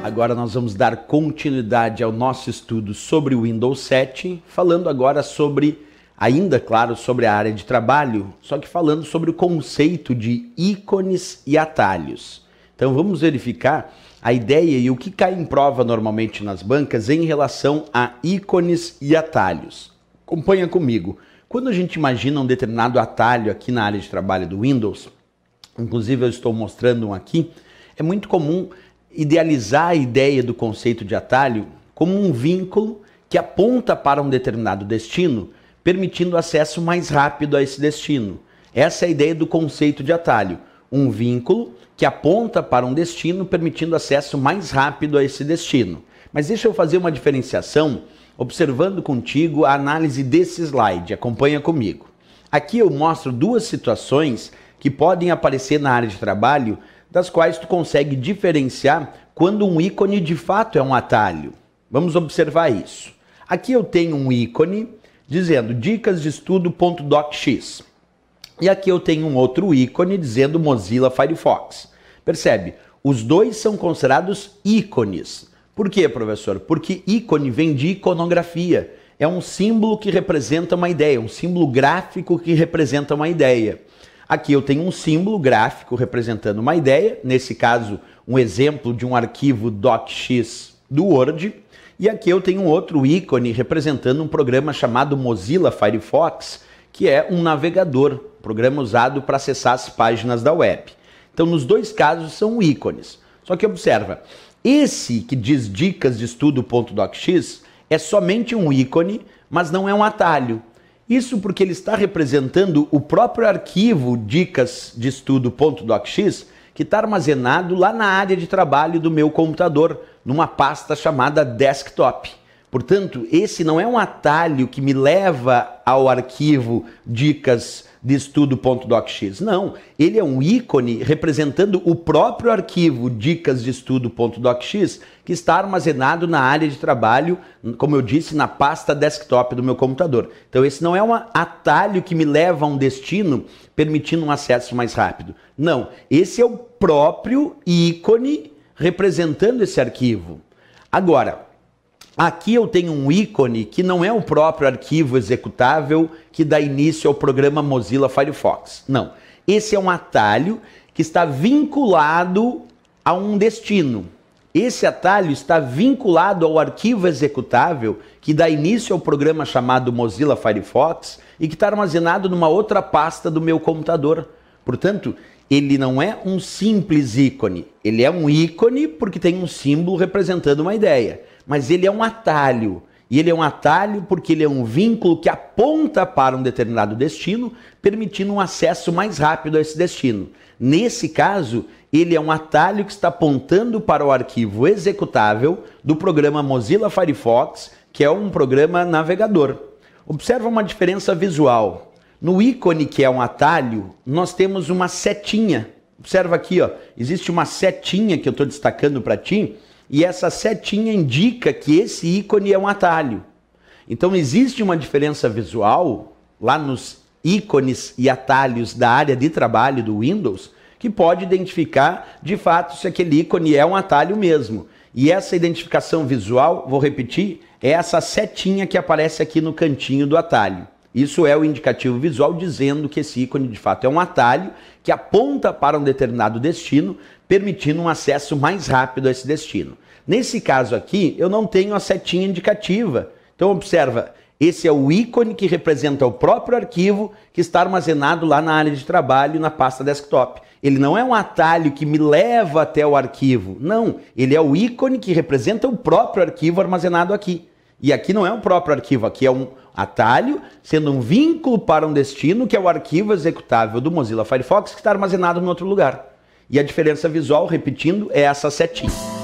Agora nós vamos dar continuidade ao nosso estudo sobre o Windows 7, falando agora sobre, ainda claro, sobre a área de trabalho, só que falando sobre o conceito de ícones e atalhos. Então vamos verificar a ideia e o que cai em prova normalmente nas bancas em relação a ícones e atalhos. Acompanha comigo. Quando a gente imagina um determinado atalho aqui na área de trabalho do Windows, inclusive eu estou mostrando um aqui, é muito comum idealizar a ideia do conceito de atalho como um vínculo que aponta para um determinado destino, permitindo acesso mais rápido a esse destino. Essa é a ideia do conceito de atalho, um vínculo que aponta para um destino, permitindo acesso mais rápido a esse destino. Mas deixa eu fazer uma diferenciação, observando contigo a análise desse slide. Acompanha comigo. Aqui eu mostro duas situações que podem aparecer na área de trabalho, das quais tu consegue diferenciar quando um ícone de fato é um atalho. Vamos observar isso. Aqui eu tenho um ícone dizendo dicas de estudo.docx. E aqui eu tenho um outro ícone dizendo Mozilla Firefox. Percebe? Os dois são considerados ícones. Por quê, professor? Porque ícone vem de iconografia. É um símbolo que representa uma ideia, um símbolo gráfico que representa uma ideia. Aqui eu tenho um símbolo gráfico representando uma ideia, nesse caso um exemplo de um arquivo .x do Word, e aqui eu tenho um outro ícone representando um programa chamado Mozilla Firefox, que é um navegador, programa usado para acessar as páginas da web. Então nos dois casos são ícones. Só que observa, esse que diz dicas de estudo.docx é somente um ícone, mas não é um atalho. Isso porque ele está representando o próprio arquivo dicas de estudo.docx que está armazenado lá na área de trabalho do meu computador, numa pasta chamada desktop. Portanto, esse não é um atalho que me leva ao arquivo dicas de estudo.docx. Não, ele é um ícone representando o próprio arquivo dicas de estudo.docx que está armazenado na área de trabalho, como eu disse, na pasta desktop do meu computador. Então esse não é um atalho que me leva a um destino permitindo um acesso mais rápido. Não, esse é o próprio ícone representando esse arquivo. Agora, aqui eu tenho um ícone que não é o próprio arquivo executável que dá início ao programa Mozilla Firefox. Não, esse é um atalho que está vinculado a um destino. Esse atalho está vinculado ao arquivo executável que dá início ao programa chamado Mozilla Firefox e que está armazenado numa outra pasta do meu computador. Portanto, ele não é um simples ícone. Ele é um ícone porque tem um símbolo representando uma ideia. Mas ele é um atalho. E ele é um atalho porque ele é um vínculo que aponta para um determinado destino, permitindo um acesso mais rápido a esse destino. Nesse caso, ele é um atalho que está apontando para o arquivo executável do programa Mozilla Firefox, que é um programa navegador. Observa uma diferença visual. No ícone, que é um atalho, nós temos uma setinha. Observa aqui, ó, existe uma setinha que eu estou destacando para ti, e essa setinha indica que esse ícone é um atalho. Então existe uma diferença visual lá nos ícones e atalhos da área de trabalho do Windows que pode identificar de fato se aquele ícone é um atalho mesmo. E essa identificação visual, vou repetir, é essa setinha que aparece aqui no cantinho do atalho. Isso é o indicativo visual dizendo que esse ícone de fato é um atalho que aponta para um determinado destino, permitindo um acesso mais rápido a esse destino. Nesse caso aqui, eu não tenho a setinha indicativa. Então observa, esse é o ícone que representa o próprio arquivo que está armazenado lá na área de trabalho, na pasta desktop. Ele não é um atalho que me leva até o arquivo. Não, ele é o ícone que representa o próprio arquivo armazenado aqui. E aqui não é o próprio arquivo, aqui é um atalho, sendo um vínculo para um destino, que é o arquivo executável do Mozilla Firefox, que está armazenado em outro lugar. E a diferença visual, repetindo, é essa setinha.